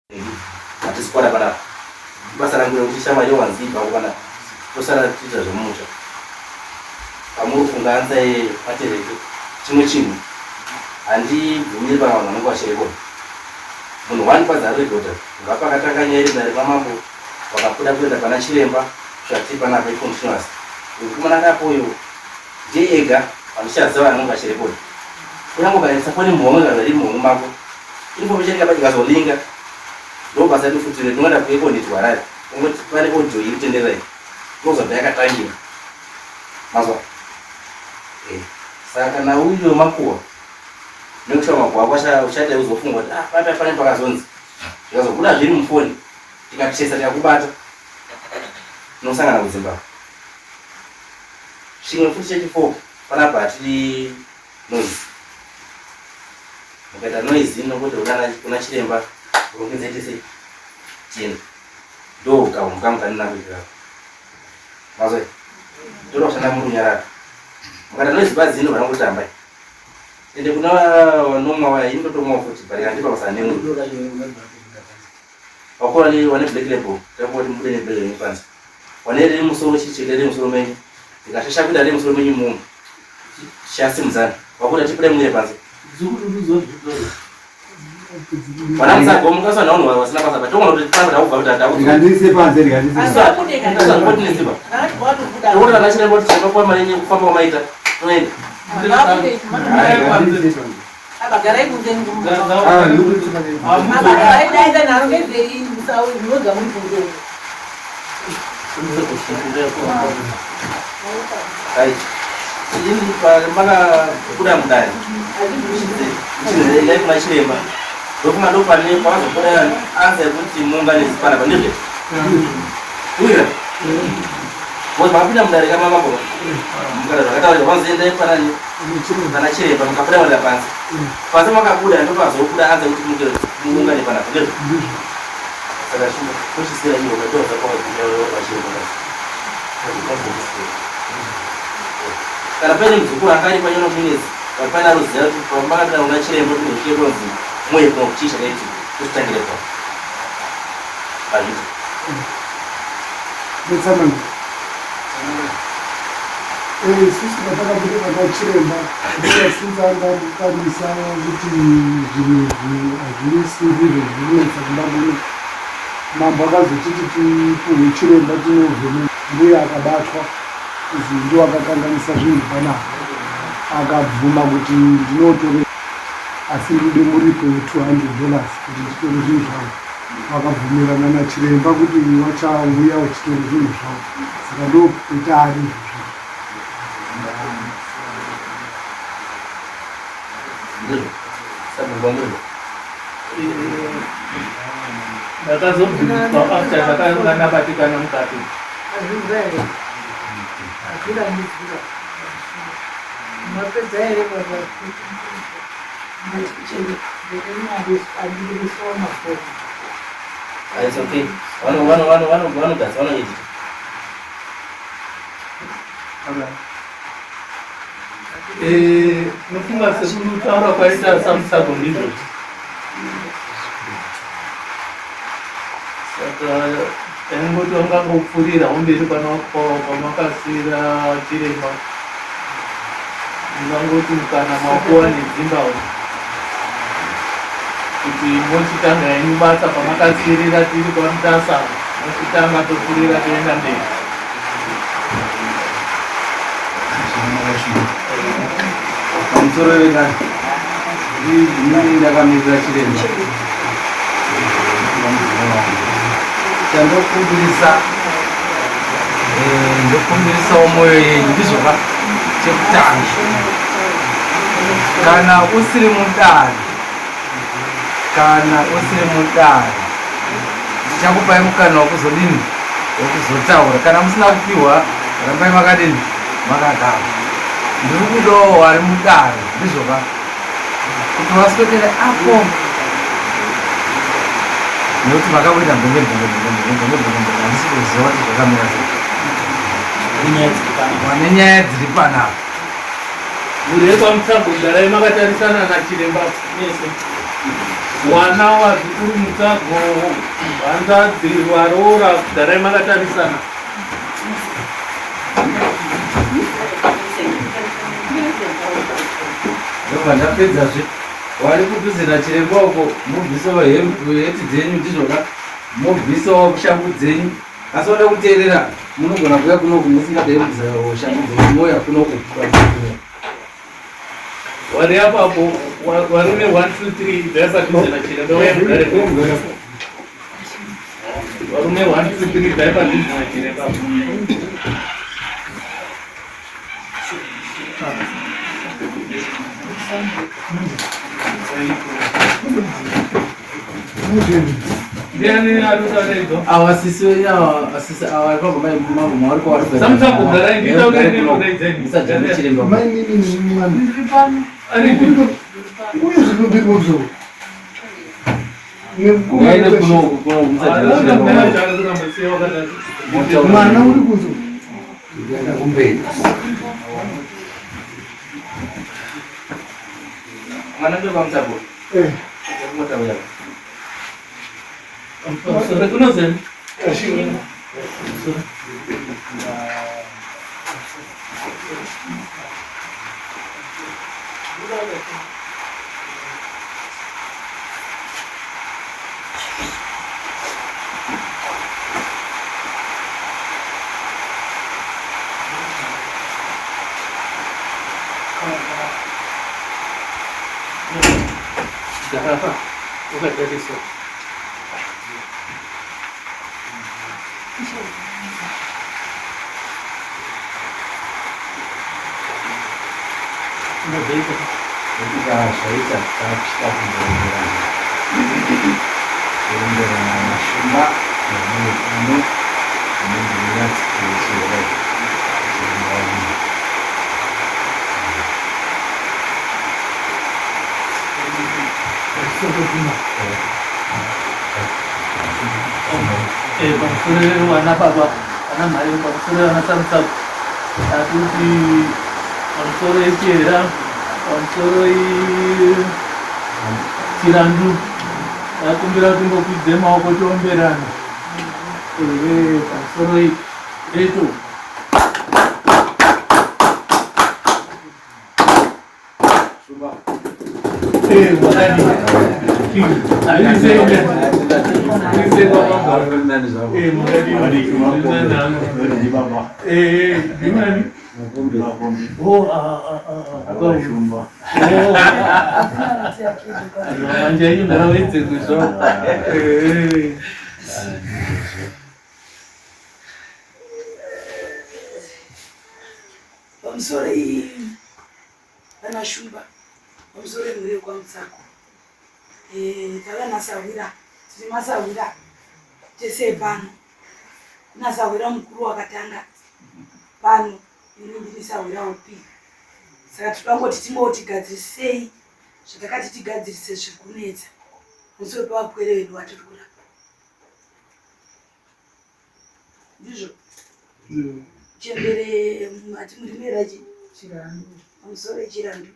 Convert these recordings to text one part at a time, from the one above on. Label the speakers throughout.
Speaker 1: Hatisi kwada bana. Basa rangu yokutisha mayo wanziba kubana. Tosara tita zomucha. Amuru kunganza patereke. Chimwe. Andi bumiri bana vanongo vashireko. Munhu wani pazari dota. Ngapa katanganya iri nare pamambo. Wakakuda kuenda pana chiremba. Zvati pana continuous. Ukumana kapoyo. Je ega anishazawa anongo vashireko. Kunyango kaisa kone muhomwe kana muhomwe mako. Information kaba ikazolinga. Ndo basa ndifutire ndingada kuyepo nditwarari. Ngoti pane audio iri tenderai. Ndozobva yakatangira. Mazwa. Saka na uyo makuwa. Nekushoma kwakwasha uchada uzofungwa kuti pane pakazonzi. Zvikazobuda zviri mufoni. Tikatishesa tikakubata. Nosangana kuZimbabwe. Chimwe futi chechifoka panapa hatidi noise. Mukaita noise inokuti kuna chiremba urongedze sei tienda ndo ukamukamukana kuita mazwe ndo kushanda muri nyarara mukata noise bazi ino vanongotamba ende kuna vanomwa vaya inotomwa futi bari kandipa pasane munhu wakora ni wane black label tapoti mudene black label panza wane ri musoro chichele musoro menyu ndikashasha kuda ri musoro menyu munhu shasi muzana wakuda tipure mwire panza Wana msako mukasa naona wasina pasa batongo ndo tpanga da ubva utata ubva ngandise panze ngandise asa kudeka ngoti nesiba watu kuda ndo na chile boti chapa kwa malenye kufamba kwa maita toenda abagara ikunze ngumba abagara ida na ngeze insawo noga mfunzo ai ini para kuda mudai ile kuna chilema dokuma ndo pale kwazo kuna anza kuti munga ni sipara bandile uya wote mapina mdari kama mambo mkala kata wale wanze ende pana ni kana chilema mkapenda wala panza panza makakuda ndo pazo kuda anza kuti munga ni pana bandile sasa shimo kushi sira hiyo ndio kwa leo washirika kana pale mzukuru akali kwa yono minutes wapana ruzi kwa maana unachirembo tunikieronzi mwe kwa kuchisha letu tutangire kwa bali
Speaker 2: Mtsamani sisi nataka kutoka kwa chiremba kwa sinza kabisa vitu vile vile sababu mambo akazochiti kuchiremba tinovhele mbuya akabatwa ndio akakanganisa zvinhu panapa akabvuma kuti ndinotore asi ndide muripo $200 kuti nditore zvinhu zvangu vakabvumirana nachiremba kuti vachauya vachitore zvinhu zvangu saka ndokuita ari
Speaker 3: ndakazobvunzwa after zvakanabatikana mukati
Speaker 1: it's okay. One guys, one edit.
Speaker 3: Nofunga sekutaura kwaita samusago ndizvo. Saka engoti ungangopfurira umberi pamakasira chiremba. Ungangoti kana makuwa neZimbabwe. Kuti mochitanga yenyu basa pamakasirira tiri kwamutasa mochitanga topfurira toenda mberi.
Speaker 4: Pamusoro wengani ini ndakamirira chiremba ndokumbirisawo mwoyo yenyu ndizvoka chekutanga kana usiri mudare ndichakupai mukana wekuzodini wekuzotaura kana musina kupiwa rambai makadini makagara ndiri kudawo vari mudare ndizvoka kuti vaswedere apo nekuti makabuita handisi kuziva kuti zvakamira sei nenyaya dziri panapa
Speaker 3: muri yekwamutsambo garai makatarisana nachiremba nese Wana wazukuru mutsago hanzadzi varora garai makatarisana.
Speaker 4: ndobva ndapedzazve wari kudhuzira chiremba uko mubvisawo heti dzenyu ndizvoka mubvisawo shangu dzenyu asi wada kuteerera munogona kuya kunoku musingadai kubvisawo shangu dzenyu moya kunoku
Speaker 3: Wari apapo varume 1 2 3 dzaipadhuzira chiremba wemugare varume 1 2 3 dzaipadhuzira chiremba. Ndiani arutaredzo
Speaker 4: awasisi wenyu asisi avakagoma mumagoma vari kwavari
Speaker 3: samutagogara ndita kuti ndinodaidzenyu
Speaker 4: musajana chiremba
Speaker 2: mainini mwana
Speaker 3: aripi
Speaker 2: uye zvinobirwozvo
Speaker 4: ngaine kunoku musajana chiremba
Speaker 2: mwana uri kuzo
Speaker 4: kuenda kumberi
Speaker 1: mwana ndopamutsabo motauya
Speaker 3: kunozeni Garafa, ukatariswa.
Speaker 4: ketika zvaita tasvika kundoenderana namashumba nemumwe kuno anenge nenyatsikirechero
Speaker 3: Pamusoro wana baba ana mari pamusoro wana samsaku akuti pamusoro echera pamusoro chirandu akumbira kuti ngokwidze maoko tiomberana pamusoro eto
Speaker 5: pamusoro vana shumba pamusoro mhuri kwa mutsako tavanasawira tiri masawira tese pano nasawira mukuru wakatanga pano ini ndinisawira upi saka tikangoti timotigadzirisei zvatakati tigadzirise zviri kunetsa musoro pavapwere vedu vatiri kurapa ndizvo chembere mati murimerachi pamusoro echirandu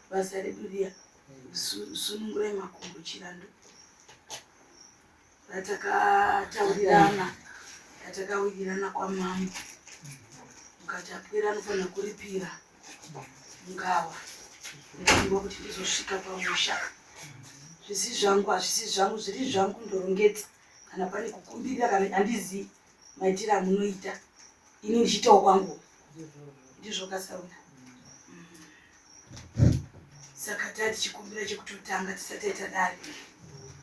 Speaker 5: basa redu riya sunungurai makumbo chirandu ratakatawirirana kwamambo mukati apwera anofanira kuripira ngawa ndingwa kuti ndizosvika pamusha zvisi zvangu hazvisi zvangu zviri zvangu ndorongedza kana pane kukumbirira kana handizivi maitiro amunoita ini ndichitawo kwangu ndizvo kasaura saka tati chikumbira chekutotanga tisataita dare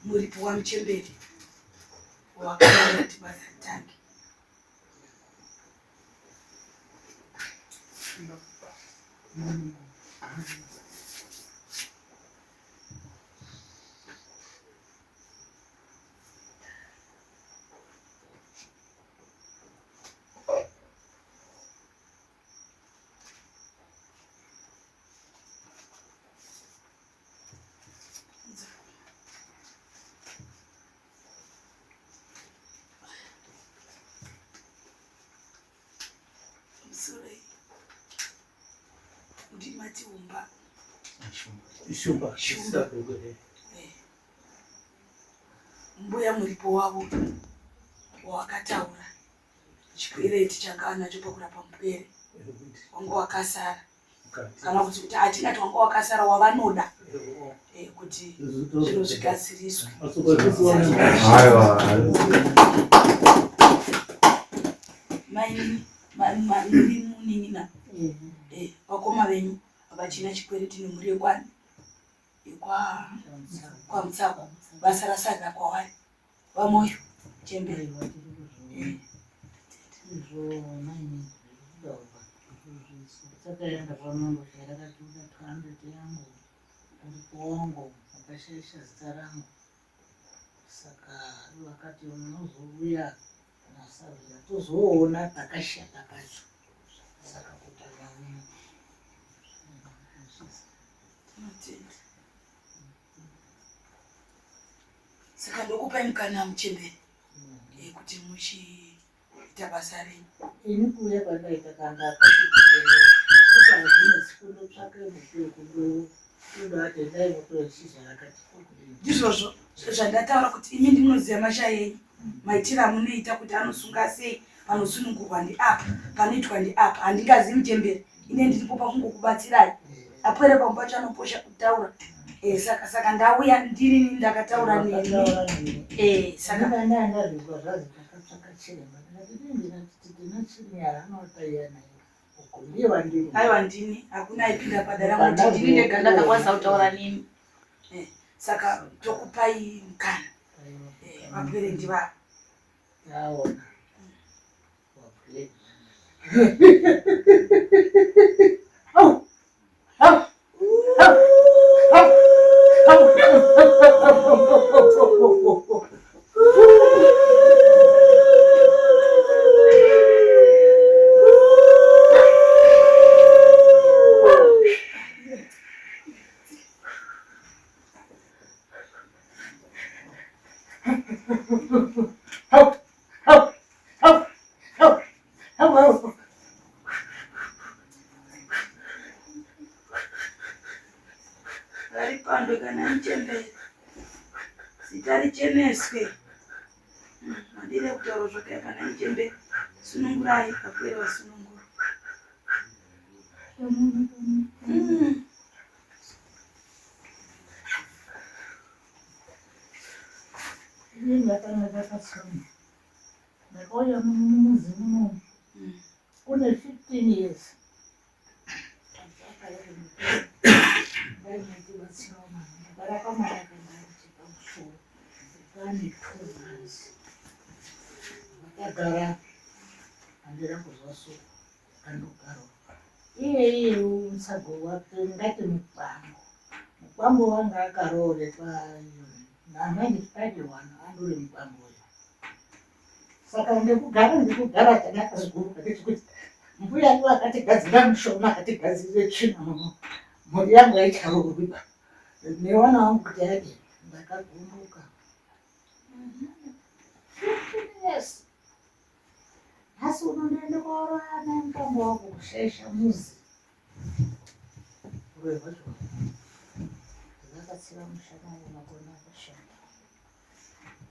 Speaker 5: muripo wamuchemberi wakaara kuti basa ritange
Speaker 3: Shumba.
Speaker 5: mbuya muripo wavo wawakataura chikwereti changa anacho pakurapa mupere wanga wakasara kana kuti hatingati wanga wakasara wavanoda kuti zviro zvigadziriswe. Maini munin'ina vakoma venyu vachina chikwereti nemhuri yekwani kwaMutsako basa rasadza kwavari vamoyo chemberi
Speaker 6: takaenda pamambo charakatuda 200 yangu uripowangu akashaisha zita rangu, saka vakati unozouya nasarira tozoona takashata kacho, saka kutana
Speaker 5: saka ndokupai mukana muchemberi kuti muchiita basa renyu.
Speaker 6: ini kuuya kwandaita kanga akatidizeno ukazvine sikundotsvake mukuyo kundoati endai motore shizha rakati
Speaker 5: ndizvozvo zvandataura kuti imi ndinoziva masha yenyu maitiro amunoita kuti anosunga sei, panosunungurwa ndiapa panoitwa ndiapa. Handingazivi muchemberi, ine ndiripo pakungokubatsirai apwere pamwe pacho anoposha kutaura saka ndauya ndirini ndakataura neni
Speaker 6: saka ndandazvizwa zvazi takatsvaka chiremba ndinachirinyara anotaia nayo ukundiwa ndini
Speaker 5: aiwa ndini hakuna aipinda padara kuti ndini ndega ndakakwanisa kutaura nini, saka tokupai mukana vapwere ndivavo
Speaker 6: taona
Speaker 5: varipandwe kana muchemberi zita richeneswe. Madire kutaura zvakaya kana muchemberi sunungurai apwere vasunungura.
Speaker 6: ini ndakanga ndakatsoma ndakauya mumuzi munomu kune 15 years ndainatibatsirawo mwana ndakarapa mwana kandaachika musoro pane 2 months vakagara handira kuzwa soko kandogarawo iye Mutsago wake ngati mukwambo wanga akarooreka na 1991 andori mukwambo uyo, saka ndikugara chadakazguruka ndechikuti mbuya ndiwo akatigadzira mushoma akatigadzirire tsvina mhuri yangu aicharoorwiba newana wangu kuti ade ndakagumbuka. Yes. Nhasi uno ndiende kooroya nemukwambo wangu kushaisha muzi urweva zvo ndakatsira mushana wemakona akashanda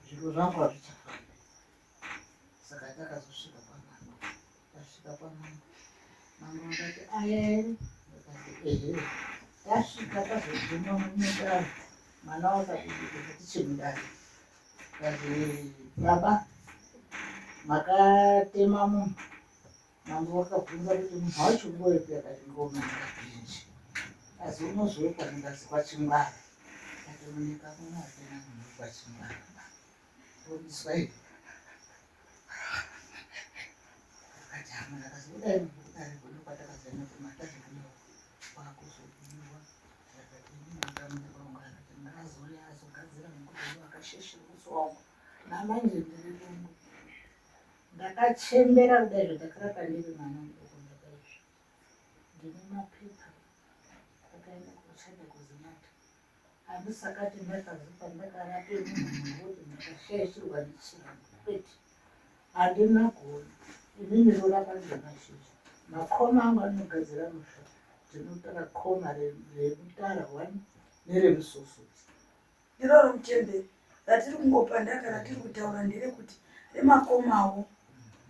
Speaker 6: zviro zvangu hazvichafambi, saka takazosvika pamambo. Tasvika pamambo, mambo akati ayeri, ndakati ehe. Tasvika tazoguma mumudare, mwana wakadii chimudare, kati baba makatema munhu. Mambo wakabvunza kuti munhu wacho ngoepi, akati ngoma yakapinji, asi unozoekwa ndingazi kwaChingwara. Kati munyika muno hakuna munhu kwaChingwara. Ndiswai akati hama ndakazodai mudare kuno kwatakazana kumatazvikuno kwakuzobudiwa zvakatininakamnekurongana kuti ndakazouya azogadzira mukuti akasheshera uso wangu namanje ndirikungu ndakachembera kudai zvatakirapa ndiri mwana mudoko ndakaizvi ndine mapepa akaenda kuchada kuzinata handisakati ndakazipa ndakarape munhu kuti ndakashaishirwa ndichirangu kwete handina gona inini rorapa ndinashizha makoma angu anogadzira musha ndinotora koma remutara 1 neremusosodzi
Speaker 5: iroro muchemberi ratiri kungopandaka ratiri kutaura nderekuti remakomawo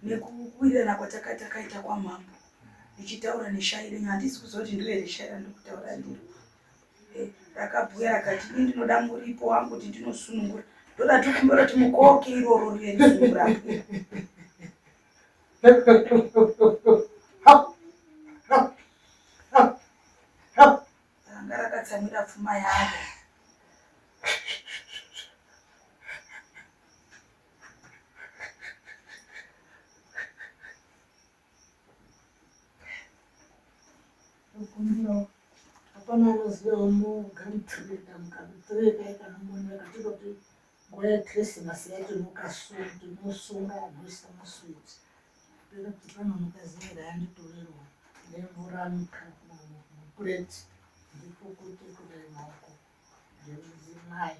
Speaker 5: nekuwirirana kwatakatakaita kwamambo ndichitaura neshai renyu handisi kuziva kuti ndiwe reshai randikutaura ndiro rakabhuya rakati ini ndinoda muripo wangu kuti ndinosunungura ndoda tikumbira kuti mukoke iroro rirensunungura ranga rakatsamira pfuma yaro
Speaker 6: hapana anoziva mugamutireka mugamutireka ikanomonera katitoti nguva yekrisimasi yacho tinosunga anoisa maswiti pera kuti panonokaziera yanditorerwa nemvura mupureti ndipokuti kudai maoko ndeudzimai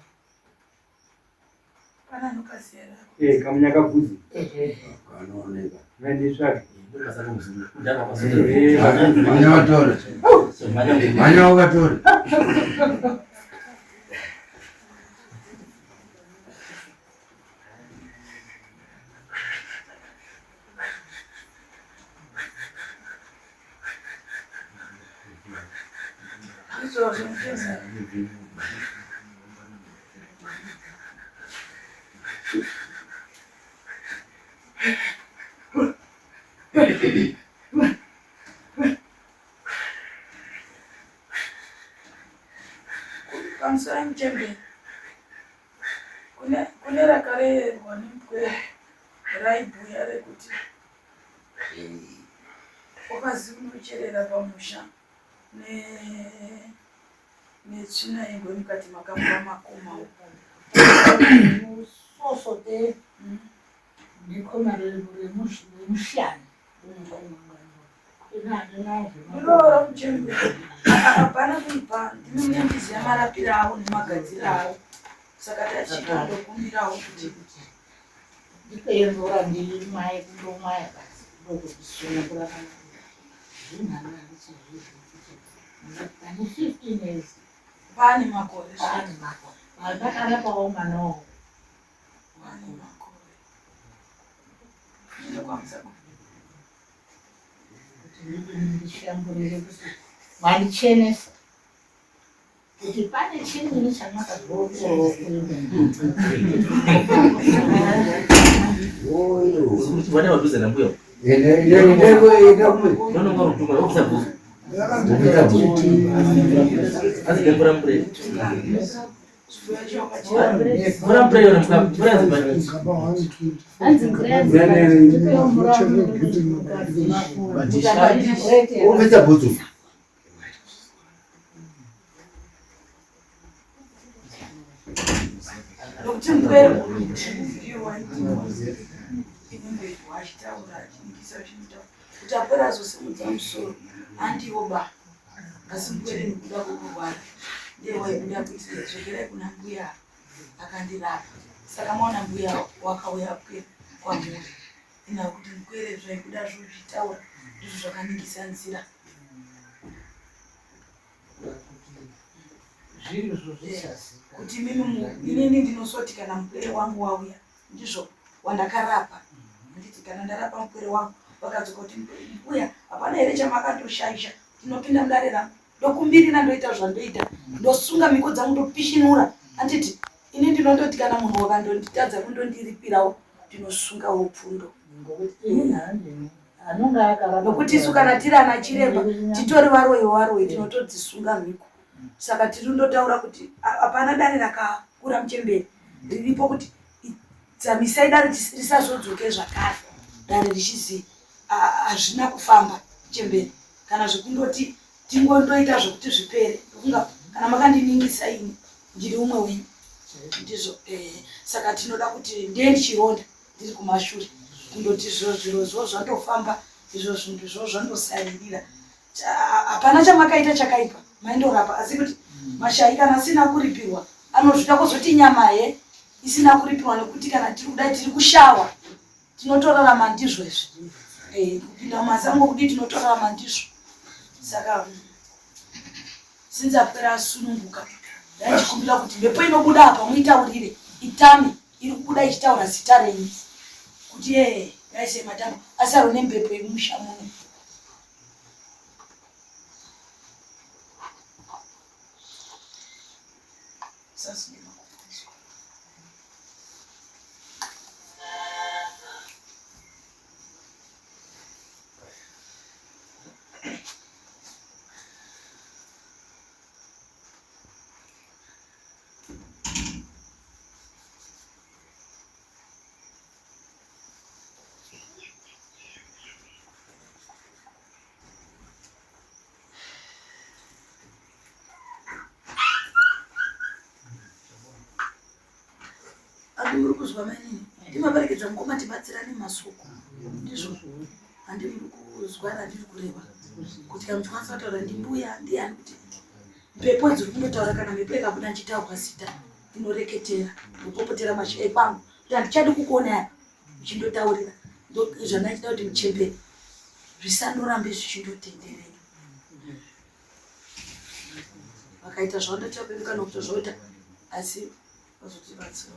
Speaker 5: pana nokazera
Speaker 2: kamunyakabvudzi
Speaker 1: anooneka
Speaker 2: nainditsvake
Speaker 1: manya wakatora
Speaker 5: pamusoro muchemberi kune rakarerwa nemupwere raibhuya rekuti wakazi unocherera pamusha netsvina ingwe mukati makamuva makoma
Speaker 6: musosote nekoma remushani
Speaker 5: unoora muchemberi hapana kuipa ndinomunyandiziva marapiro avo nemagadziro avo saka tachita ndokumbirawo kuti
Speaker 6: ndipemvura ndiri mai kundomaya basi ndokuzisunungura kana zvinhanga ndichizvizvani 15 years
Speaker 5: pane makore
Speaker 6: pane makore ndakarapawo mwana wavo
Speaker 5: pane makore ndinokwamisa
Speaker 6: kuti ndishamburire kuti mandichenesa kuti pane chimweni chamakazvokurowo
Speaker 1: vane vadhuze nambuya nononga rutunga rokusabhuza azigambura mupure mvura mupure yona mvura yazibani
Speaker 6: umesa
Speaker 1: bhutu
Speaker 5: nokuti mupere inenge wachitaura achingisa chinotaura kuti apera azosimudza musoro handiwo ba asi mupere nekuda kwokurwara ndiye waibuda kuti dzokerai kuna mbuya akandirapa saka maona mbuya wakauya pwere kwamuri ina kuti mupere zvaibuda zvozvitaura ndizvo zvakaningisa nzira
Speaker 6: zvinhu zvozvisazika
Speaker 5: kuti inini ndinosoti kana mupere wangu wauya ndizvo wandakarapa nditi kana ndarapa mupere wangu vakadzoka kuti mbuya hapana here chamakandoshaisha tinopinda mudare rangu ndokumbirira ndoita zvandoita ndosunga miko dzangu ndopishinura anditi ini ndinondoti kana munhu wakandonditadza kundondiripirawo ndinosungawo pfundo nokuti isu kana tiri ana chiremba titori varoi tinotodzisunga miko saka tiri ndotaura kuti hapana dare rakakura muchemberi riripo kuti dzamisai dare risazodzoke zvakare dare richizi hazvina kufamba chemberi kana zvekundoti tingondoita zvokuti zvipere ndokunga kana makandiningisa ini ndiri umwe wenyu ndizvo saka tinoda kuti ndiendi chironda ndiri kumashure kundoti zvirozvo zvandofamba izvo zvinhu zvo zvandosaririra hapana chamakaita chakaipa maindorapa asi kuti mashai kana asina kuripirwa anozvida kuzoti nyamaye isina kuripirwa nekuti kana tiri kudai tiri kushawa tinotorarama ndizvo izvi kupinda mumasango kudi tinotorarama ndizvo saka sinzi apera asununguka ndaichikumbira kuti mhepo inobuda apa muitaurire itami iri kubuda ichitaura zita renyu kuti yaise matambo asaro nembepo yemusha muno. Andi muri kuzwa manini ndimaperekedza mukoma tibatsirane masuku ndizvo handi muri kuzwa randiri kureva kuti kana muchikwanisa kutaura ndimbuya ndiani kuti mhepo dziri kundotaura kana mhepo ikabuda nchitaurwa zita inoreketera ndopopotera mashai pangu kuti handichadi kukuona uchindotaurira zvandachida kuti muchembere zvisandorambe zvichindotenderera vakaita zvavandotapeduka nokuti zvoita asi vazotibatsira.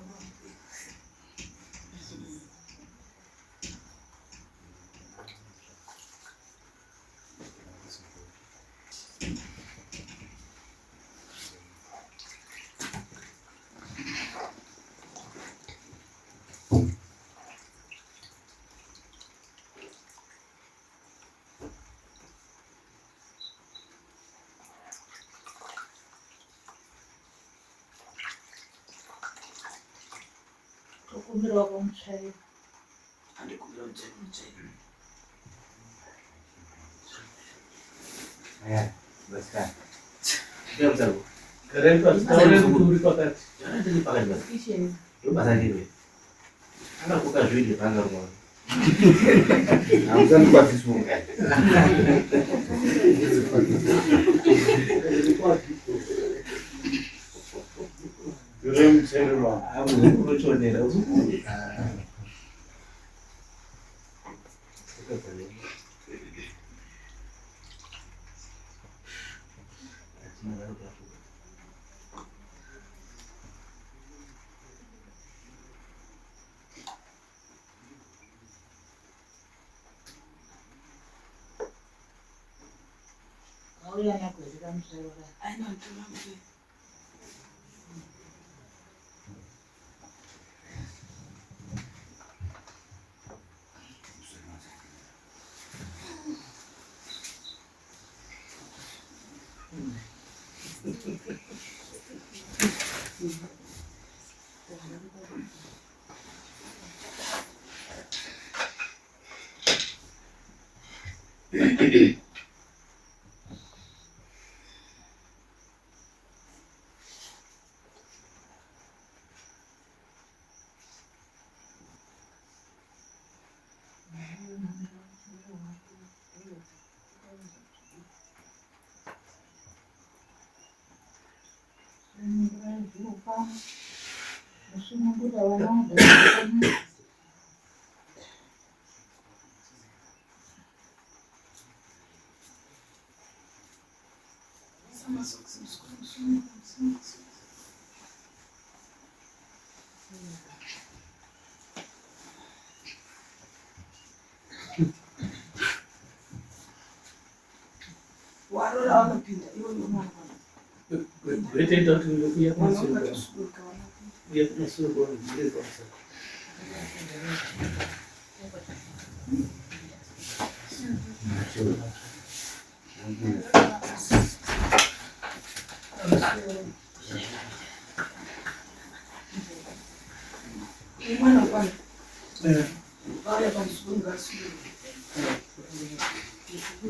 Speaker 6: Kumbira kumchai.
Speaker 5: Andi kumbira mchai.
Speaker 1: Basta.
Speaker 3: Ndio mzangu. Karen kwa sababu kuri pakati.
Speaker 1: Ndio pakati basi.
Speaker 6: Kitchen.
Speaker 1: Ndio basa ndiwe. Ana kuka juidi panga rumwa. Na mzangu kwa kisunga.
Speaker 2: Yurem Serwa.
Speaker 1: Amu kurochonera uzukuru.
Speaker 6: Auya nakwezera mshauri.
Speaker 5: Aina mtuma mzee. Warora wanopinda iwo mwana.
Speaker 3: Wetenda kuti uya kumasura.
Speaker 5: Mwana
Speaker 3: Uya kumasura kwa ndile kwa sasa.
Speaker 5: mwana kwana. Vaya pamusunga suru.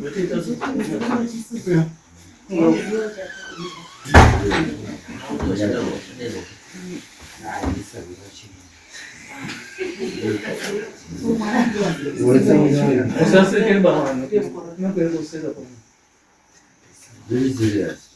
Speaker 3: Wetenda kuti usaseke bahana nakwenda kuseka kwa
Speaker 4: Very serious.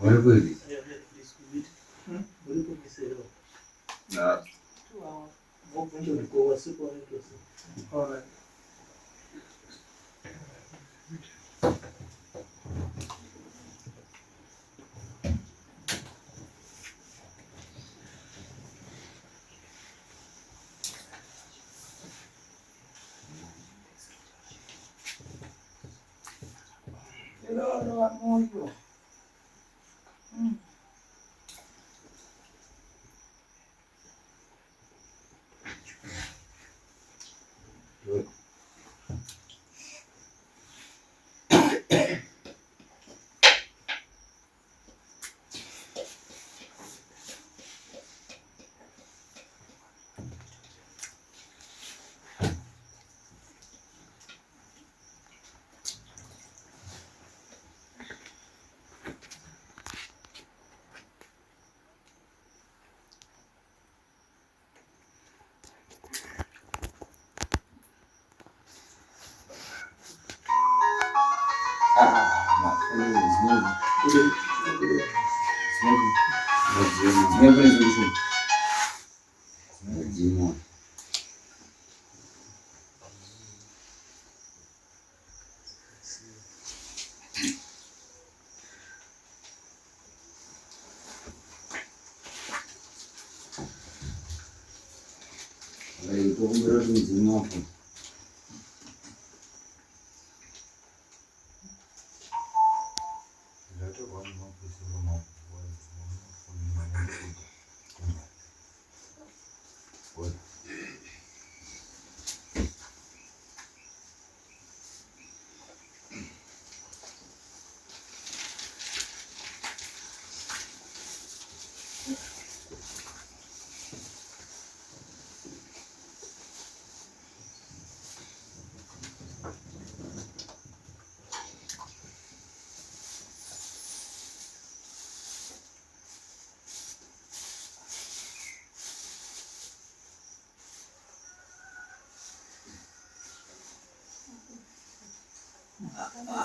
Speaker 4: Uri kweli?
Speaker 5: Lolo moyo.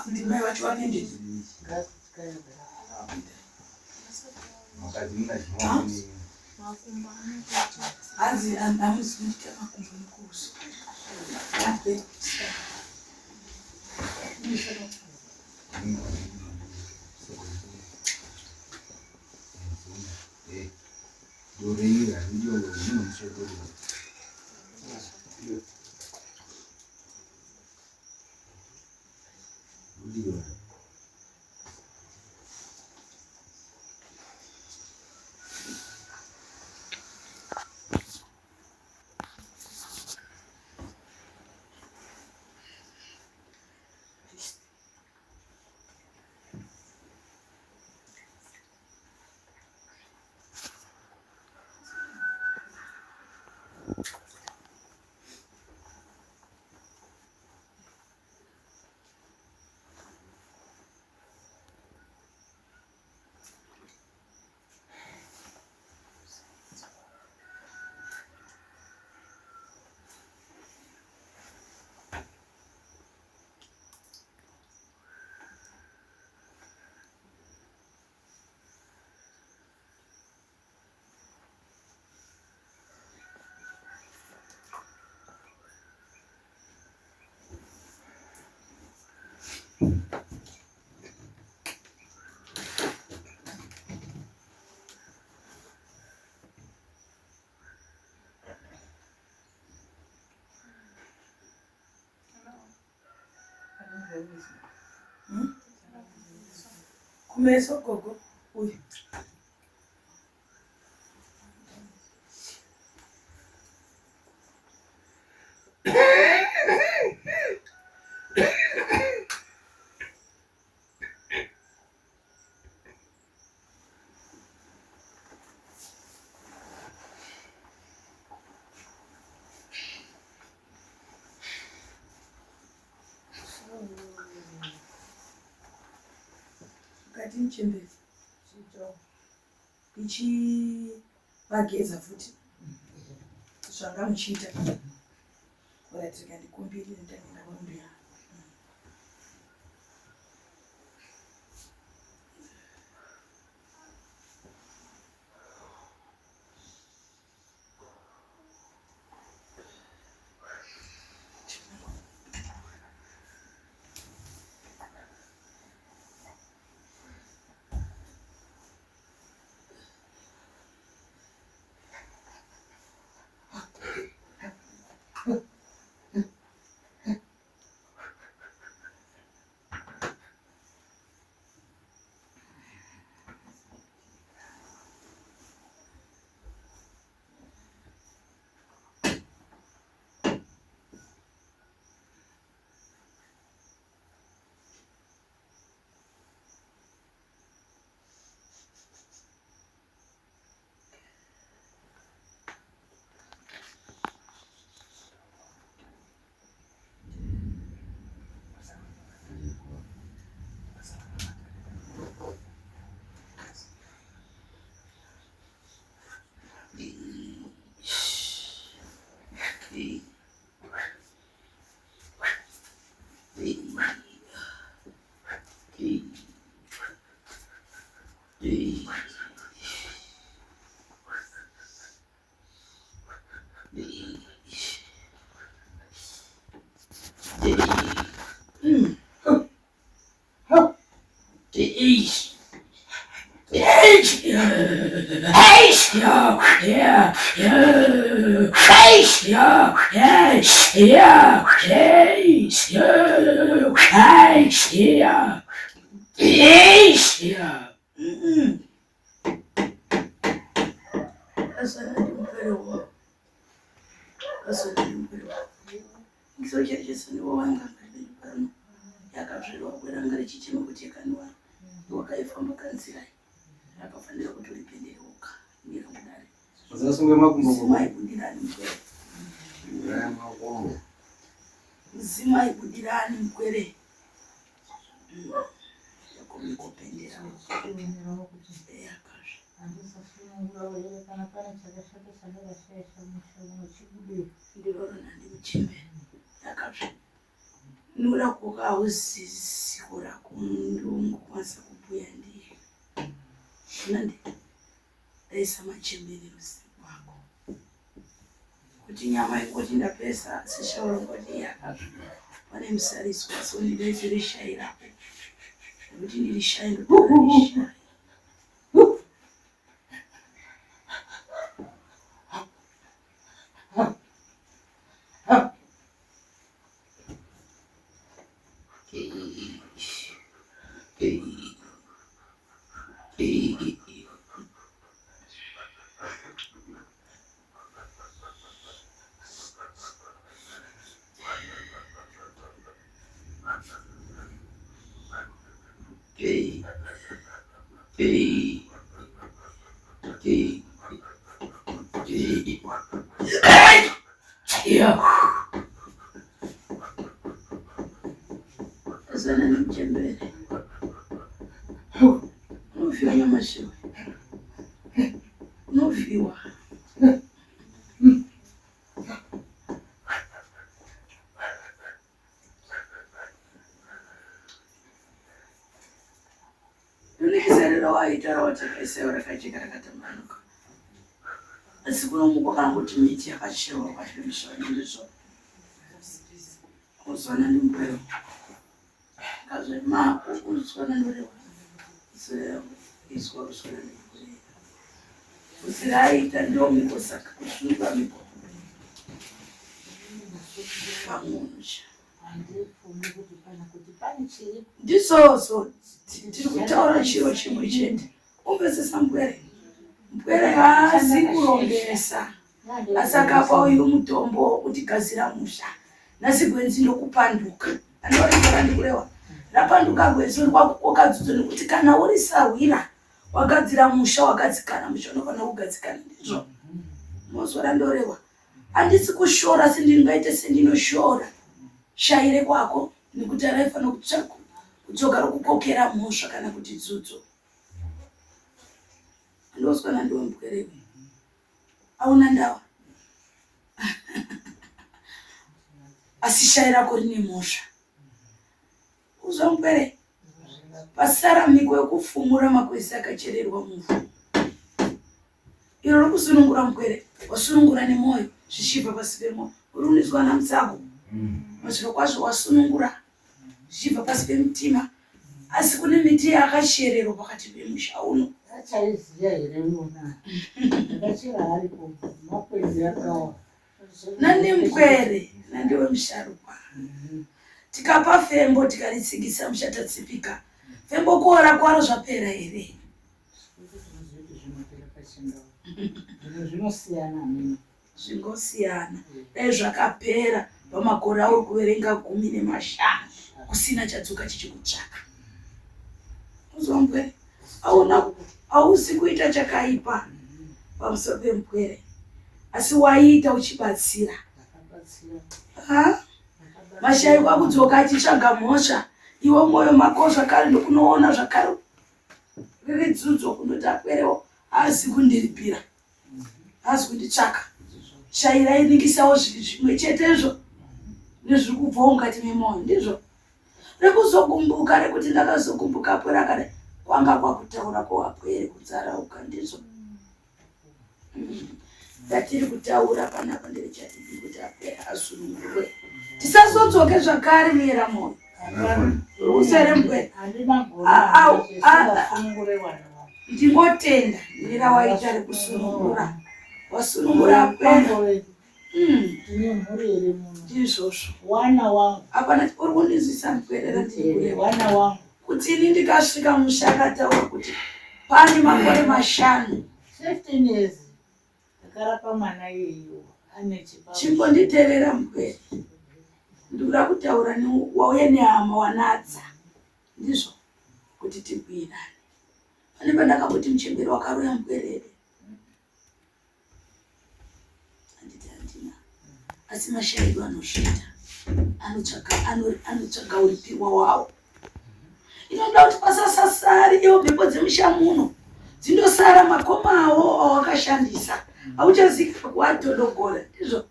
Speaker 5: Ndimai wacho wapinde. Hanzi amuzi kuita makumbo nekuhusu. Kumeso gogo. Uy. Kati mchembezi. Ichi bageza futi. Zvanga muchiita. Waratika ndikumbiri ndani ndakumbira. yakazvirwa kweranga richichema kuti yakaniwa wakaifamba kanzira yakafanira kuti ripenderuka niramudare
Speaker 4: usasunge makumbo
Speaker 5: zimaibundirani mkwere yakomikopendera ndiroro nandimuchembe yakazve nura kukauzizikura kundungu kwasa kubhuya ndiye nandi daisa machembere ruzivo wako kuti nyama ingoti ndapesa sishauro ngoti yakazve pane musariswa so ndidaisi rishai rako nekuti ndirishai ndokurisha Sana ni mchembere unofiwa nyamashewe unofiwa unikizarira waitara watakaiseva rakacheka rakatambanuka asi kunomuka kana kuti miti yakashewa kwashimishawa ndizvo uzwana ndimbeyo kazvema uzwana ndorewa iswa uzwana ndimbeyo usiraita ndomiko saka kusunga miko pamunja ndisoso tiri kutaura chiro chimwe chete umbesesa mbwere haasi kurombesa asakapa uyu mutombo wekuti gadzira musha nhasi gwenzi ndokupanduka andorembera ndikurewa rapanduka gwenzi wakadzidzwa nekuti kana uri sahwira wagadzira musha wagadzikana musha unofanira kugadzikana ndizvo mozora ndorewa handisi kushora sendingaite sendinoshora shaire kwako nekuti araifanira kutsvaka kudzoka rokukokera mhosva kana kuti dzudzo ndoswana ndiwe mbwerewe auna ndawa asi shai rako rine mhosva uzwa mbwere pasara miko yekufumura makwesi akachererwa muvhu iro rokusunungura mkwere wasunungura nemwoyo zvichibva pasi pemwoyo uri unizwa namutsako mazviro kwazvo wasunungura zvichibva pasi pemutima asi kune miti yakashererwa pakati pemusha uno
Speaker 6: achaiziya here iyona ndakachera haripo makwenzi akawa
Speaker 5: nandimkwere nandiwe musharukwa tikapa fembo tikaritsigisa muchatatsipika fembo kuora kwaro zvapera here
Speaker 6: zvinosiyana nini
Speaker 5: zvingosiyana dai zvakapera pamakore auri kuverenga 15 kusina chadzoka chichikutsvaka uzombwere auna hausi kuita chakaipa pamusoro pemupwere asi waiita uchibatsira mashayi kwakudzoka achitsvaga mhosva iwe mwoyo mako zvakare ndokunoona zvakare riri dzudzo kunoti apwerewo haasi kundiripira haasi kunditsvaka shayi rainingisawo zvimwe chetezvo nezviri kubvawo mukati memwoyo ndizvo rekuzogumbuka rekuti ndakazogumbuka apwera kare kwanga kwakutaura kwawapwere kudzarauka ndizvo ndatiri kutaura panapa nderechadii kuti apwere asunungurwe tisazodzoke zvakare muyera mwoyo usere mbwere ndingotenda nira waita rekusunungura wasunungura apena
Speaker 6: Tine mhuri iri muno.
Speaker 5: ndizvozvo
Speaker 6: Wana wangu.
Speaker 5: apana uri kundinzwisa mukwerera ndikureva
Speaker 6: Wana wangu.
Speaker 5: kuti ini ndikasvika musha akataura kuti pane makore 5
Speaker 6: 15 years. Ndakarapa mwana iyeyo. Ane chipavu.
Speaker 5: chimbonditeerera mukwerera ndikuda kutaura wauya nehama wanadza ndizvo kuti tibhuirane pane pandakamboti muchemberi wakaroya mukwerere handiti handina asi mashairi anoshita anotsvaga uripirwa wavo inoda kuti pasasasari iwo mhepo dzemusha muno dzindosara makomawo awakashandisa hauchazika kuatodogora ndizvo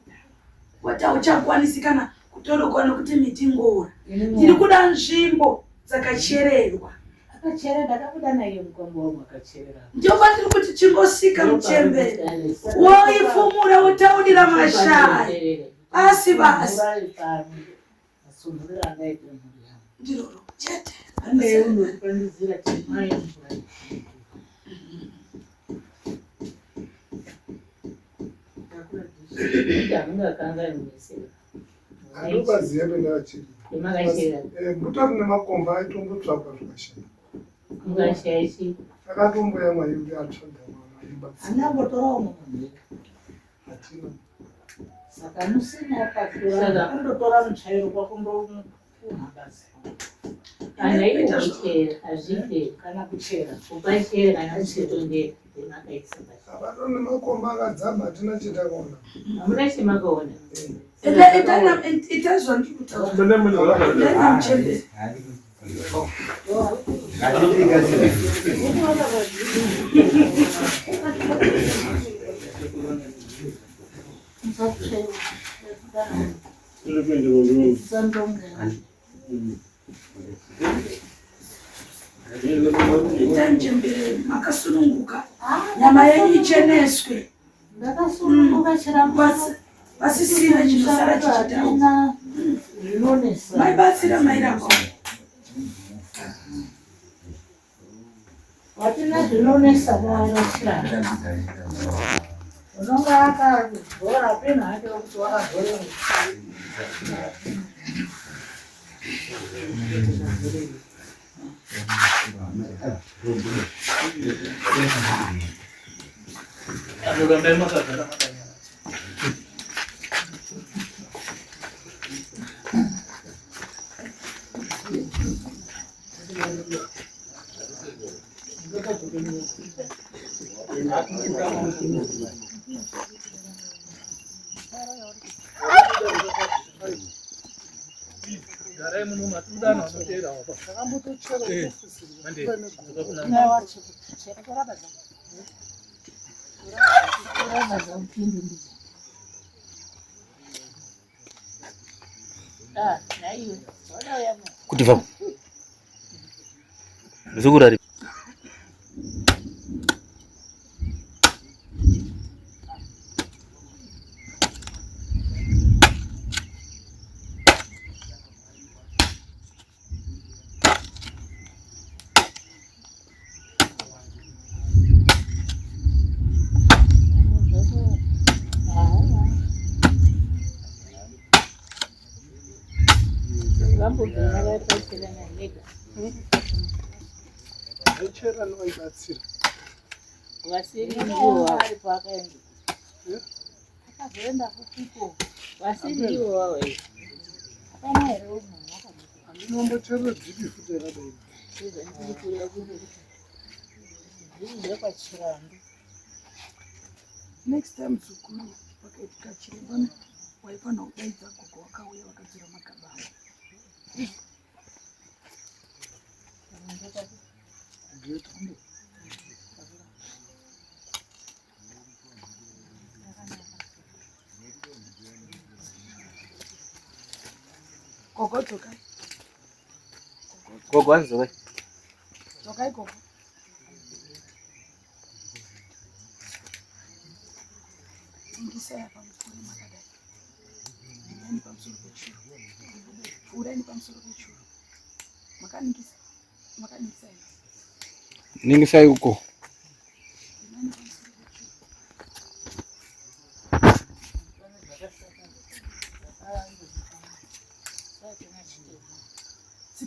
Speaker 5: wati hauchakwanisi kana kutodogora nekuti miti ngora ndiri kuda nzvimbo dzakachererwa
Speaker 6: Akacherera ndakabuda naye mukombo wangu akacherera.
Speaker 5: ndopa ndiri kuti chimbosika muchemberi woifumura wotaurira mashai asi basi
Speaker 6: Asumbuira ngaite mhuri yangu.
Speaker 5: ndiroro chete
Speaker 6: Ane unopandizira chimai mvura. Ndakunga kanga imesera.
Speaker 2: Anobaziya benachiri.
Speaker 6: Imakashera.
Speaker 2: Mutori nemakomba aitombotsvakwa zvakashama.
Speaker 6: Mungashaishi.
Speaker 2: Akatomboya maimbi atsvaga mwana aibatsira.
Speaker 6: Anambotorawo munhu.
Speaker 2: Hatina.
Speaker 6: Saka musina pakutora kundotora mutsvairo kwakundohamba basi. Kana inochera azvide kana kuchera ukachera kana kuchetonde makaisa basi.
Speaker 2: Abato nemakomba akadzama hatina chatakuona.
Speaker 6: Hamuna chimakaona.
Speaker 5: itazva ndikutaura muchemberi itanjembere makasununguka nyama yenyu icheneswe
Speaker 6: Ndakasununguka chiramba
Speaker 5: pasisina chinosara chichitaura
Speaker 6: zvinonesa.
Speaker 5: maibatsira mairamba
Speaker 6: Watina zvinonesa mwaanochiramba. Unonga akazora pena hake kuti wakazore.
Speaker 3: Adorondai makagara makanyara. Garai muno matunda anochera apa.
Speaker 2: Takambotochera
Speaker 3: Mande.
Speaker 1: kuti va zvikurari
Speaker 2: aichera noibatsira. Andinombochera dzipi futi yakadai.
Speaker 5: next time zukuru vakaitika chiremba waifana kudaidza gogo wakauya wakadzira makabama gogo dzokai
Speaker 1: gogo anzokai
Speaker 5: dzokai gogo ingisai pamusoro makadai endani pamusoro pechuru pfuurani pamusoro pechuru makaningisa
Speaker 2: Ningisai uko.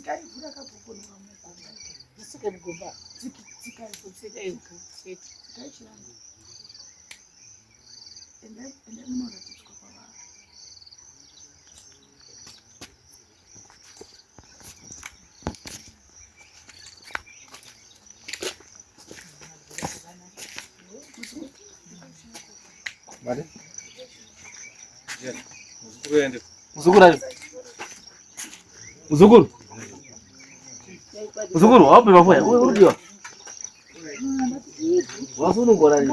Speaker 5: tsika ivura kapokonoka mugomba
Speaker 6: Zisike mugomba.
Speaker 5: tsika
Speaker 6: Tsika ivhu.
Speaker 5: chiranga ende munoratidzwa kwavari
Speaker 1: Muzukuru wapi mafuya? Wewe unajua? Wasunu bora ni.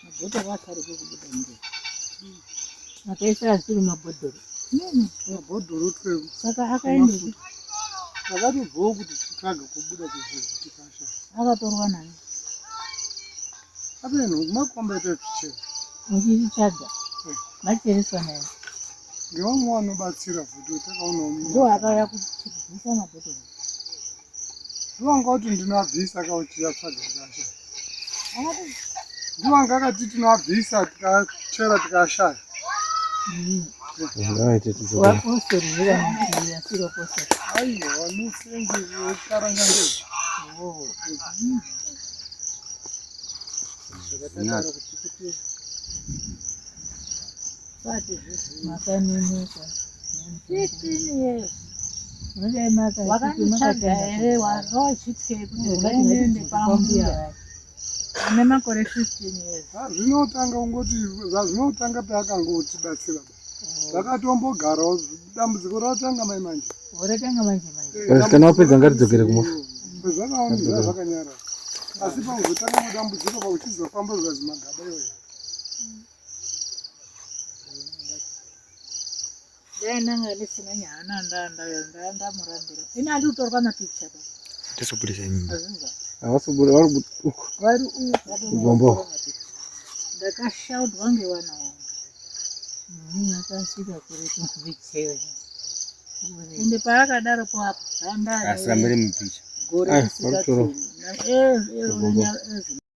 Speaker 6: Mabhodhoro akareke kubuda mberi. Akaisa asiri mabhodhoro.
Speaker 2: Mabhodhoro 12.
Speaker 6: Saka akaenda
Speaker 2: Akatobvawo kuti chitsvaga kubuda kwezvinhu tikasha.
Speaker 6: akatorwa nani?
Speaker 2: Apeno makomba ita chichena.
Speaker 6: Muchitsvaga. Machereswa naye.
Speaker 2: Ngevamwe vanobatsira futi takaonawo
Speaker 6: Ndo akauya kubvisa mabhodhoro.
Speaker 2: ndivanga kuti ndinabvisa kauti yatsvaga tikasha. Ndivanga akati tinabvisa tikachera tikashaya.
Speaker 6: Waposterera muti asiri wapostere.
Speaker 2: Aiwa nusengi wekaranga ngezvo.
Speaker 6: Makaninoka. 15 years. Wakanditsvaga here wanga uchitye kuti ngaende pambuya. Ane makore 15 years.
Speaker 2: Zvinotanga ungoti zvinotanga pakangotibatsira. Zvakatombogarawo dambudziko ratanga mai manje.
Speaker 6: Waratanga manje.
Speaker 1: Kana wapedza ngatidzokere kumufa.
Speaker 2: Zvakaoneka zvakanyara. Asi pakuzotanga mudambudziko pakuchizofamba zvazimagaba iyoyo.
Speaker 6: Nanga ndisina nyana ndamurambira. Ina ndikutorwa mapikicha ba.
Speaker 1: Tisubudisa imba.
Speaker 6: Azinga. Vari
Speaker 1: Gombo.
Speaker 6: Ndakashaudwa ngevana vangu. Akasvika kuretu kuvichewe. Ende paakadaro po apa
Speaker 1: Asambire mupicha.
Speaker 6: gore risingadzoni.